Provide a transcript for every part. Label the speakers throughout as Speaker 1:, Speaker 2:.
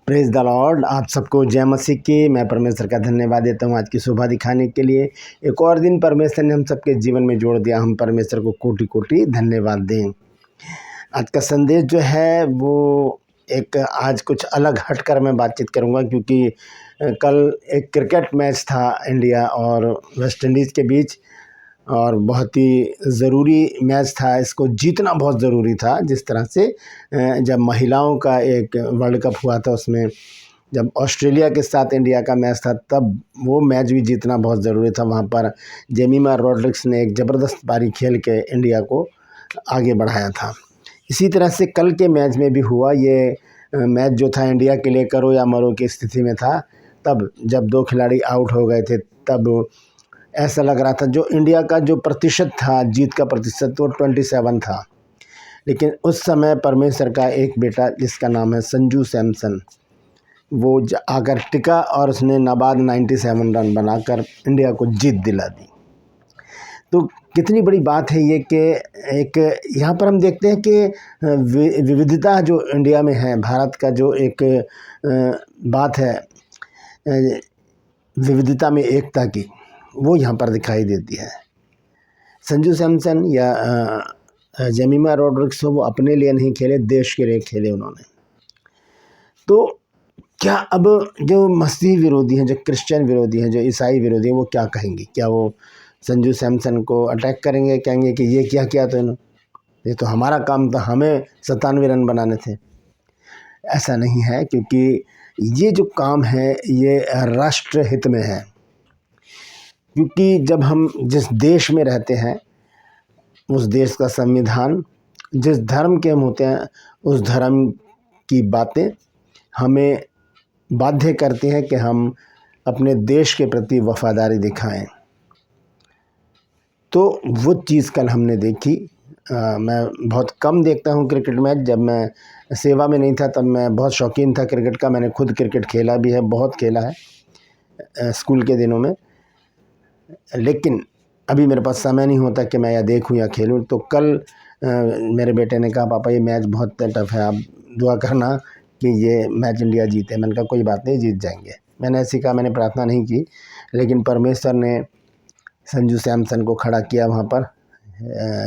Speaker 1: Praise the Lord. आप सबको जय मसीह की। मैं परमेश्वर का धन्यवाद देता हूँ आज की शोभा दिखाने के लिए। एक और दिन परमेश्वर ने हम सबके जीवन में जोड़ दिया। हम परमेश्वर को कोटि कोटि धन्यवाद दें। आज का संदेश जो है वो एक आज कुछ अलग हटकर मैं बातचीत करूँगा, क्योंकि कल एक क्रिकेट मैच था इंडिया और वेस्ट इंडीज़ के बीच, और बहुत ही ज़रूरी मैच था। इसको जीतना बहुत ज़रूरी था। जिस तरह से जब महिलाओं का एक वर्ल्ड कप हुआ था, उसमें जब ऑस्ट्रेलिया के साथ इंडिया का मैच था, तब वो मैच भी जीतना बहुत ज़रूरी था। वहाँ पर जेमिमा रॉड्रिक्स ने एक ज़बरदस्त पारी खेल के इंडिया को आगे बढ़ाया था। इसी तरह से कल के मैच में भी हुआ। ये मैच जो था इंडिया के लिए करो या मरो की स्थिति में था। तब जब दो खिलाड़ी आउट हो गए थे, तब ऐसा लग रहा था जो इंडिया का जो प्रतिशत था, जीत का प्रतिशत, वो 27 था। लेकिन उस समय परमेश्वर का एक बेटा जिसका नाम है संजू सैमसन, वो आकर टिका और उसने नाबाद 97 रन बनाकर इंडिया को जीत दिला दी। तो कितनी बड़ी बात है ये कि एक यहाँ पर हम देखते हैं कि विविधता जो इंडिया में है, भारत का जो एक बात है विविधता में एकता की, वो यहाँ पर दिखाई देती है। संजू सैमसन या जेमिमा रॉड्रिक्स हो, वो अपने लिए नहीं खेले, देश के लिए खेले उन्होंने। तो क्या अब जो मसीह विरोधी हैं, जो क्रिश्चियन विरोधी हैं, जो ईसाई विरोधी हैं, वो क्या कहेंगे? क्या वो संजू सैमसन को अटैक करेंगे, कहेंगे कि ये क्या किया तो इन्होंने, ये तो हमारा काम था, हमें 97 रन बनाने थे? ऐसा नहीं है, क्योंकि ये जो काम है ये राष्ट्र हित में है। क्योंकि जब हम जिस देश में रहते हैं, उस देश का संविधान, जिस धर्म के हम होते हैं, उस धर्म की बातें हमें बाध्य करती हैं कि हम अपने देश के प्रति वफादारी दिखाएं। तो वो चीज़ कल हमने देखी। मैं बहुत कम देखता हूँ क्रिकेट मैच। जब मैं सेवा में नहीं था तब मैं बहुत शौकीन था क्रिकेट का। मैंने खुद क्रिकेट खेला भी है, बहुत खेला है स्कूल के दिनों में। लेकिन अभी मेरे पास समय नहीं होता कि मैं या देखूं या खेलूं। तो कल मेरे बेटे ने कहा, पापा ये मैच बहुत टफ है, आप दुआ करना कि ये मैच इंडिया जीते। मैंने कहा कोई बात नहीं, जीत जाएंगे। मैंने ऐसे कहा, मैंने प्रार्थना नहीं की, लेकिन परमेश्वर ने संजू सैमसन को खड़ा किया वहाँ पर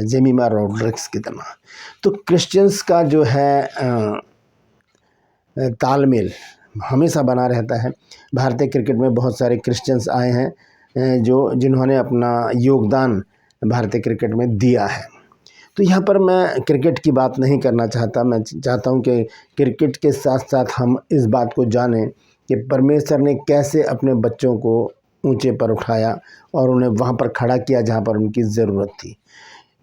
Speaker 1: जेमिमा रॉड्रिक्स की तरह। तो क्रिश्चियंस का जो है तालमेल हमेशा बना रहता है। भारतीय क्रिकेट में बहुत सारे क्रिश्चियंस आए हैं जिन्होंने अपना योगदान भारतीय क्रिकेट में दिया है। तो यहाँ पर मैं क्रिकेट की बात नहीं करना चाहता। मैं चाहता हूँ कि क्रिकेट के साथ साथ हम इस बात को जानें कि परमेश्वर ने कैसे अपने बच्चों को ऊंचे पर उठाया और उन्हें वहाँ पर खड़ा किया जहाँ पर उनकी ज़रूरत थी।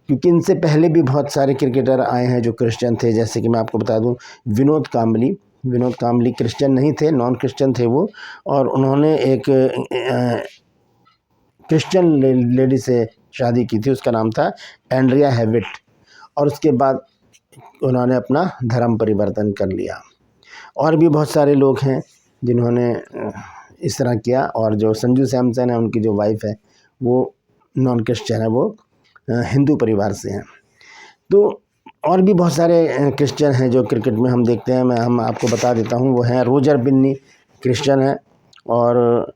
Speaker 1: क्योंकि इनसे पहले भी बहुत सारे क्रिकेटर आए हैं जो क्रिश्चियन थे। जैसे कि मैं आपको बता दूं, विनोद कांबली क्रिश्चियन नहीं थे, नॉन क्रिश्चियन थे वो, और उन्होंने एक क्रिश्चियन लेडी से शादी की थी। उसका नाम था एंड्रिया हेविट, और उसके बाद उन्होंने अपना धर्म परिवर्तन कर लिया। और भी बहुत सारे लोग हैं जिन्होंने इस तरह किया। और जो संजू सैमसन है, उनकी जो वाइफ है, वो नॉन क्रिश्चियन है, वो हिंदू परिवार से हैं। तो और भी बहुत सारे क्रिश्चियन हैं जो क्रिकेट में हम देखते हैं। हम आपको बता देता हूँ, वो हैं रोजर बिन्नी, क्रिश्चियन है, और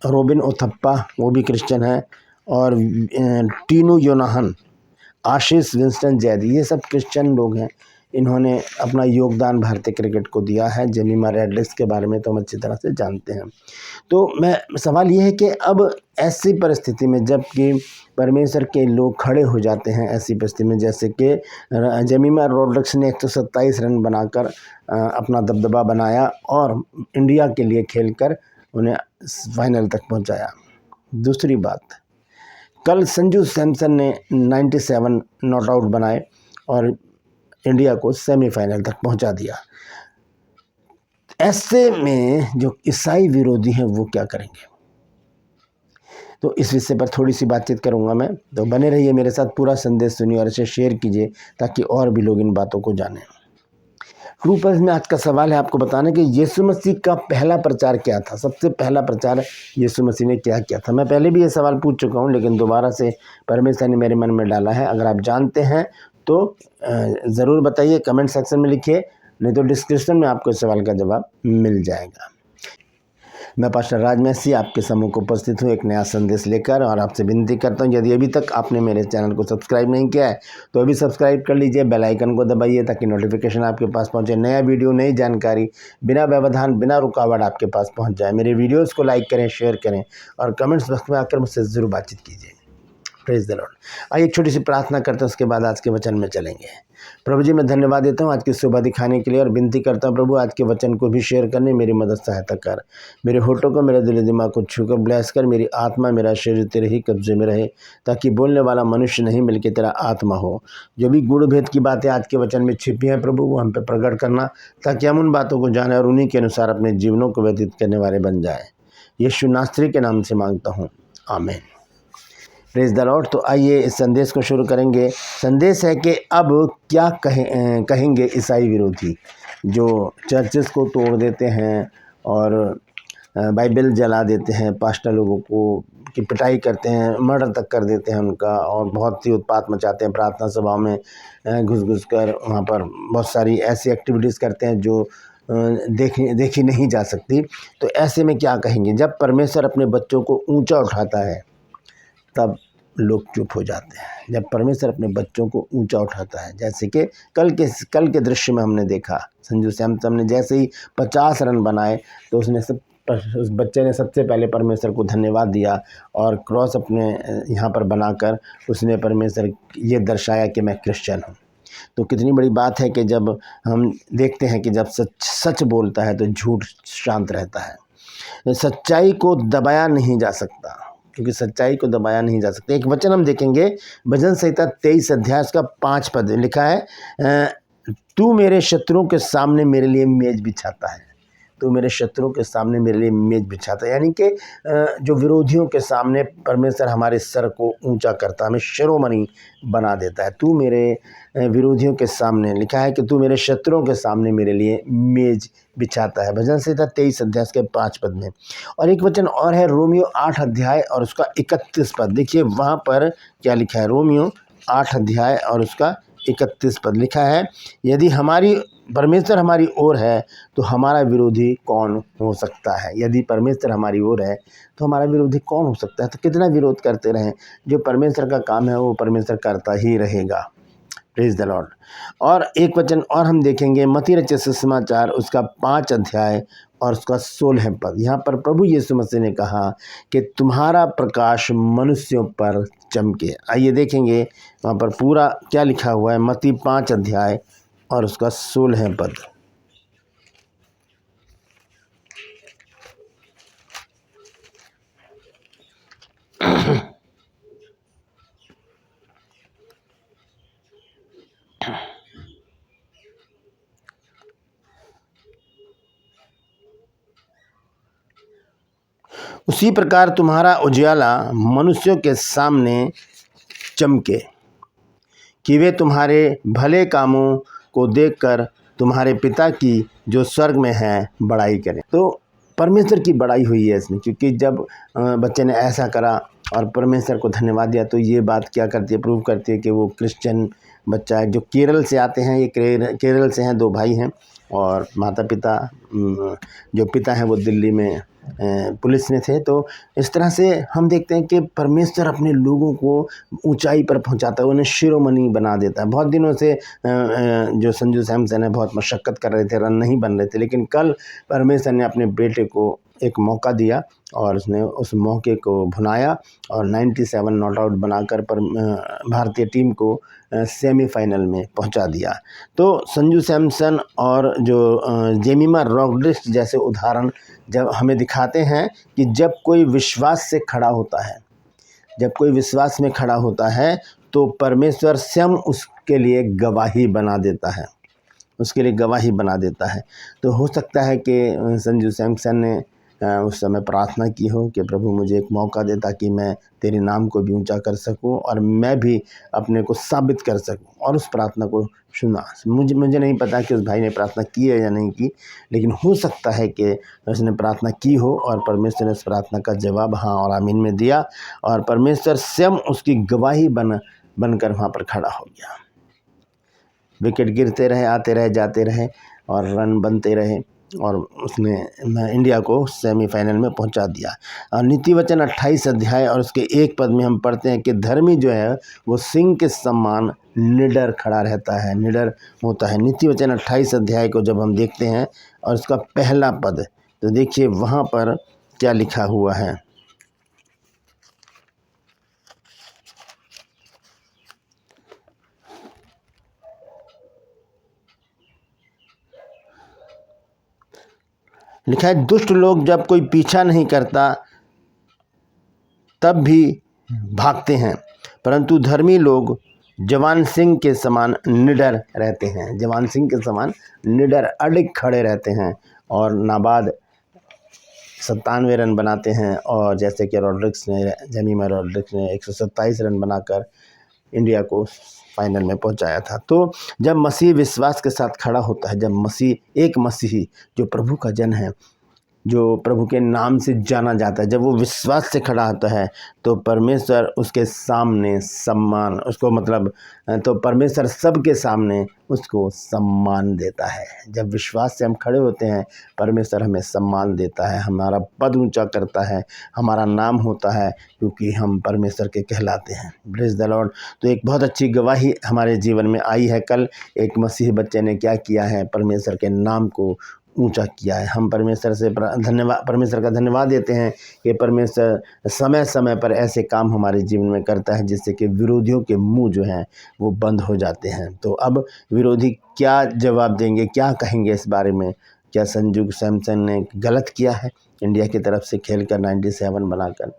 Speaker 1: रोबिन ओथप्पा, वो भी क्रिश्चियन है, और टीनू योनाहन, आशीष विंस्टन जैदी, ये सब क्रिश्चियन लोग हैं। इन्होंने अपना योगदान भारतीय क्रिकेट को दिया है। जेमिमा रॉड्रिक्स के बारे में तो हम अच्छी तरह से जानते हैं। तो सवाल ये है कि अब ऐसी परिस्थिति में जबकि परमेश्वर के लोग खड़े हो जाते हैं, ऐसी परिस्थिति में जैसे कि जेमिमा रॉड्रिक्स ने 127 रन बनाकर अपना दबदबा बनाया और इंडिया के लिए खेलकर उन्हें फाइनल तक पहुंचाया। दूसरी बात, कल संजू सैमसन ने 97 नॉट आउट बनाए और इंडिया को सेमीफाइनल तक पहुंचा दिया। ऐसे में जो ईसाई विरोधी हैं वो क्या करेंगे? तो इस विषय पर थोड़ी सी बातचीत करूंगा मैं। तो बने रहिए मेरे साथ, पूरा संदेश सुनिए और इसे शेयर कीजिए ताकि और भी लोग इन बातों को जानें। रूपस में आज का सवाल है आपको बताने कि यीशु मसीह का पहला प्रचार क्या था। सबसे पहला प्रचार यीशु मसीह ने क्या किया था? मैं पहले भी ये सवाल पूछ चुका हूँ, लेकिन दोबारा से परमेश्वर ने मेरे मन में डाला है। अगर आप जानते हैं तो ज़रूर बताइए, कमेंट सेक्शन में लिखिए। नहीं तो डिस्क्रिप्शन में आपको इस सवाल का जवाब मिल जाएगा। मैं पास्टर राज मैसी आपके समूह को उपस्थित हूँ एक नया संदेश लेकर, और आपसे विनती करता हूँ यदि अभी तक आपने मेरे चैनल को सब्सक्राइब नहीं किया है तो अभी सब्सक्राइब कर लीजिए, बेल आइकन को दबाइए ताकि नोटिफिकेशन आपके पास पहुँचे, नया वीडियो नई जानकारी बिना व्यवधान बिना रुकावट आपके पास पहुँच जाए। मेरे वीडियोज़ को लाइक करें, शेयर करें और कमेंट्स बॉक्स में आकर मुझसे ज़रूर बातचीत कीजिए। Praise the Lord. आइए एक छोटी सी प्रार्थना करते हैं, उसके बाद आज के वचन में चलेंगे। प्रभु जी मैं धन्यवाद देता हूँ आज की सुबह दिखाने के लिए, और विनती करता हूँ प्रभु आज के वचन को भी शेयर करने मेरी मदद सहायता कर। मेरे होठों को, मेरे दिल दिमाग को छूकर ब्लेस कर। मेरी आत्मा मेरा शरीर तेरे ही कब्जे में रहे, ताकि बोलने वाला मनुष्य नहीं बल्कि तेरा आत्मा हो। जो भी गुण भेद की बातें आज के वचन में छिपी हैं प्रभु, वो हम पे प्रकट करना, ताकि हम उन बातों को जाने और उन्हीं के अनुसार अपने जीवनों को व्यतीत करने वाले बन जाए। यीशु नासरी के नाम से मांगता हूँ, आमीन। Praise the Lord. तो आइए इस संदेश को शुरू करेंगे। संदेश है कि अब क्या कहेंगे ईसाई विरोधी, जो चर्चेस को तोड़ देते हैं और बाइबल जला देते हैं, पास्टर लोगों को की पिटाई करते हैं, मर्डर तक कर देते हैं उनका, और बहुत ही उत्पात मचाते हैं, प्रार्थना सभा में घुस कर वहाँ पर बहुत सारी ऐसी एक्टिविटीज़ करते हैं जो देखी नहीं जा सकती। तो ऐसे में क्या कहेंगे? जब परमेश्वर अपने बच्चों को ऊंचा उठाता है तब लोग चुप हो जाते हैं। जब परमेश्वर अपने बच्चों को ऊंचा उठाता है, जैसे कि कल के दृश्य में हमने देखा, संजू सैमसन ने जैसे ही 50 रन बनाए तो उस बच्चे ने सबसे पहले परमेश्वर को धन्यवाद दिया और क्रॉस अपने यहाँ पर बनाकर उसने परमेश्वर ये दर्शाया कि मैं क्रिश्चियन हूँ। तो कितनी बड़ी बात है कि जब हम देखते हैं कि जब सच बोलता है तो झूठ शांत रहता है। सच्चाई को दबाया नहीं जा सकता, क्योंकि सच्चाई को दबाया नहीं जा सकता। एक वचन हम देखेंगे, भजन संहिता 23 अध्याय का 5 पद लिखा है, तू मेरे शत्रुओं के सामने मेरे लिए मेज बिछाता है। तो मेरे शत्रुओं के सामने मेरे लिए मेज बिछाता है, यानी कि जो विरोधियों के सामने परमेश्वर हमारे सर को ऊंचा करता है, हमें शिरोमणि बना देता है। तू मेरे विरोधियों के सामने, लिखा है कि तू मेरे शत्रुओं के सामने मेरे लिए मेज बिछाता है। भजन संहिता 23 अध्याय के 5 पद में। और एक वचन और है, रोमियो 8 अध्याय और उसका 31 पद। देखिए वहाँ पर क्या लिखा है, रोमियो 8 अध्याय और उसका 31 पद लिखा है, यदि परमेश्वर हमारी ओर है तो हमारा विरोधी कौन हो सकता है। यदि परमेश्वर हमारी ओर है तो हमारा विरोधी कौन हो सकता है। तो कितना विरोध करते रहें, जो परमेश्वर का काम है वो परमेश्वर करता ही रहेगा। Praise the Lord. और एक वचन और हम देखेंगे, मत्ती रचित सुसमाचार उसका 5 अध्याय और उसका 16 पद। यहाँ पर प्रभु यीशु मसीह ने कहा कि तुम्हारा प्रकाश मनुष्यों पर चमके। आइए देखेंगे वहाँ पर पूरा क्या लिखा हुआ है, मत्ती 5 अध्याय और उसका 16 पद। उसी प्रकार तुम्हारा उजियाला मनुष्यों के सामने चमके, कि वे तुम्हारे भले कामों को देखकर तुम्हारे पिता की जो स्वर्ग में है बड़ाई करें। तो परमेश्वर की बड़ाई हुई है इसमें, क्योंकि जब बच्चे ने ऐसा करा और परमेश्वर को धन्यवाद दिया, तो ये बात क्या करती है, प्रूव करती है कि वो क्रिश्चियन बच्चा है। जो केरल से आते हैं, ये केरल से हैं, 2 भाई हैं, और माता पिता जो पिता हैं वो दिल्ली में पुलिस में थे। तो इस तरह से हम देखते हैं कि परमेश्वर अपने लोगों को ऊंचाई पर पहुंचाता है, उन्हें शिरोमणि बना देता है। बहुत दिनों से जो संजू सैमसन है बहुत मशक्क़त कर रहे थे, रन नहीं बन रहे थे, लेकिन कल परमेश्वर ने अपने बेटे को एक मौका दिया और उसने उस मौके को भुनाया और 97 नॉट आउट बनाकर भारतीय टीम को सेमीफाइनल में पहुंचा दिया। तो संजू सैमसन और जो जेमिमा रॉड्रिग्स जैसे उदाहरण जब हमें दिखाते हैं कि जब कोई विश्वास से खड़ा होता है, जब कोई विश्वास में खड़ा होता है तो परमेश्वर स्वयं उसके लिए गवाही बना देता है, उसके लिए गवाही बना देता है। तो हो सकता है कि संजू सैमसन ने उस समय प्रार्थना की हो कि प्रभु मुझे एक मौका दे ताकि मैं तेरे नाम को भी ऊंचा कर सकूं और मैं भी अपने को साबित कर सकूं, और उस प्रार्थना को सुना। मुझे नहीं पता कि उस भाई ने प्रार्थना की है या नहीं की, लेकिन हो सकता है कि उसने प्रार्थना की हो और परमेश्वर ने उस प्रार्थना का जवाब हाँ और आमीन में दिया, और परमेश्वर स्वयं उसकी गवाही बनकर वहाँ पर खड़ा हो गया। विकेट गिरते रहे, आते रहे, जाते रहे, और रन बनते रहे और उसने इंडिया को सेमीफाइनल में पहुंचा दिया। और नीति वचन 28 अध्याय और उसके 1 पद में हम पढ़ते हैं कि धर्मी जो है वो सिंह के समान निडर खड़ा रहता है, निडर होता है। नीति वचन 28 अध्याय को जब हम देखते हैं और उसका पहला पद, तो देखिए वहाँ पर क्या लिखा हुआ है। लिखा है, दुष्ट लोग जब कोई पीछा नहीं करता तब भी भागते हैं, परंतु धर्मी लोग जवान सिंह के समान निडर रहते हैं। जवान सिंह के समान निडर अडिग खड़े रहते हैं और नाबाद 97 रन बनाते हैं। और जैसे कि जेमिमा रॉड्रिक्स ने 127 रन बनाकर इंडिया को फाइनल में पहुंचाया था। तो जब मसीह विश्वास के साथ खड़ा होता है, जब एक मसीही जो प्रभु का जन है, जो प्रभु के नाम से जाना जाता है, जब वो विश्वास से खड़ा होता है तो परमेश्वर उसके सामने सम्मान उसको तो परमेश्वर सबके सामने उसको सम्मान देता है। जब विश्वास से हम खड़े होते हैं, परमेश्वर हमें सम्मान देता है, हमारा पद ऊंचा करता है, हमारा नाम होता है, क्योंकि हम परमेश्वर के कहलाते हैं। Praise the Lord. तो एक बहुत अच्छी गवाही हमारे जीवन में आई है। कल एक मसीही बच्चे ने क्या किया है, परमेश्वर के नाम को ऊंचा किया है। हम परमेश्वर का धन्यवाद देते हैं कि परमेश्वर समय समय पर ऐसे काम हमारे जीवन में करता है जिससे कि विरोधियों के मुंह जो हैं वो बंद हो जाते हैं। तो अब विरोधी क्या जवाब देंगे, क्या कहेंगे इस बारे में? क्या संजू सैमसन ने गलत किया है इंडिया की तरफ से खेलकर 97 बनाकर?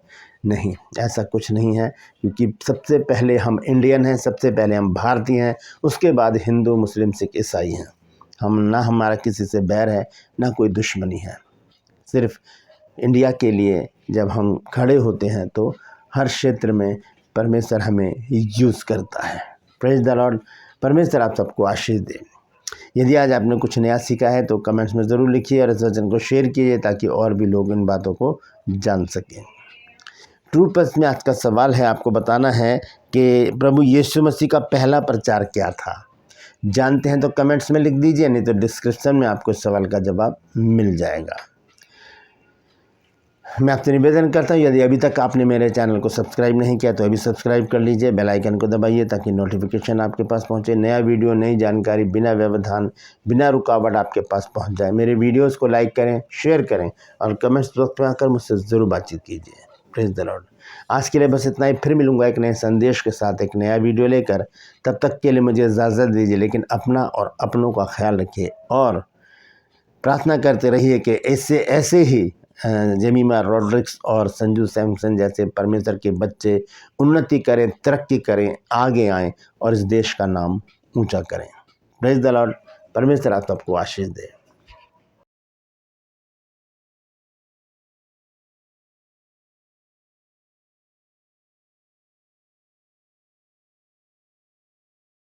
Speaker 1: नहीं, ऐसा कुछ नहीं है, क्योंकि सबसे पहले हम इंडियन हैं, सबसे पहले हम भारतीय हैं, उसके बाद हिंदू, मुस्लिम, सिख, ईसाई हैं। ना हमारा किसी से बैर है, ना कोई दुश्मनी है। सिर्फ इंडिया के लिए जब हम खड़े होते हैं तो हर क्षेत्र में परमेश्वर हमें यूज़ करता है। Praise the Lord. परमेश्वर आप सबको आशीष दे। यदि आज आपने कुछ नया सीखा है तो कमेंट्स में ज़रूर लिखिए और इस वचन को शेयर कीजिए ताकि और भी लोग इन बातों को जान सकें। ट्रू पर्स में आज का सवाल है, आपको बताना है कि प्रभु यीशु मसीह का पहला प्रचार क्या था? जानते हैं तो कमेंट्स में लिख दीजिए, नहीं तो डिस्क्रिप्शन में आपको इस सवाल का जवाब मिल जाएगा। मैं आपसे निवेदन करता हूँ, यदि अभी तक आपने मेरे चैनल को सब्सक्राइब नहीं किया तो अभी सब्सक्राइब कर लीजिए, बेल आइकन को दबाइए ताकि नोटिफिकेशन आपके पास पहुँचे। नया वीडियो, नई जानकारी बिना व्यवधान, बिना रुकावट आपके पास पहुँच जाए। मेरे वीडियोज़ को लाइक करें, शेयर करें और कमेंट्स बॉक्स में आकर मुझसे ज़रूर बातचीत कीजिए। Praise the Lord. आज के लिए बस इतना ही। फिर मिलूंगा एक नए संदेश के साथ, एक नया वीडियो लेकर। तब तक के लिए मुझे इजाज़त दीजिए, लेकिन अपना और अपनों का ख्याल रखिए और प्रार्थना करते रहिए कि ऐसे ही जेमिमा रॉड्रिक्स और संजू सैमसन जैसे परमेश्वर के बच्चे उन्नति करें, तरक्की करें, आगे आएँ और इस देश का नाम ऊंचा करें। Praise the Lord. परमेश्वर आप सबको आशीष दे।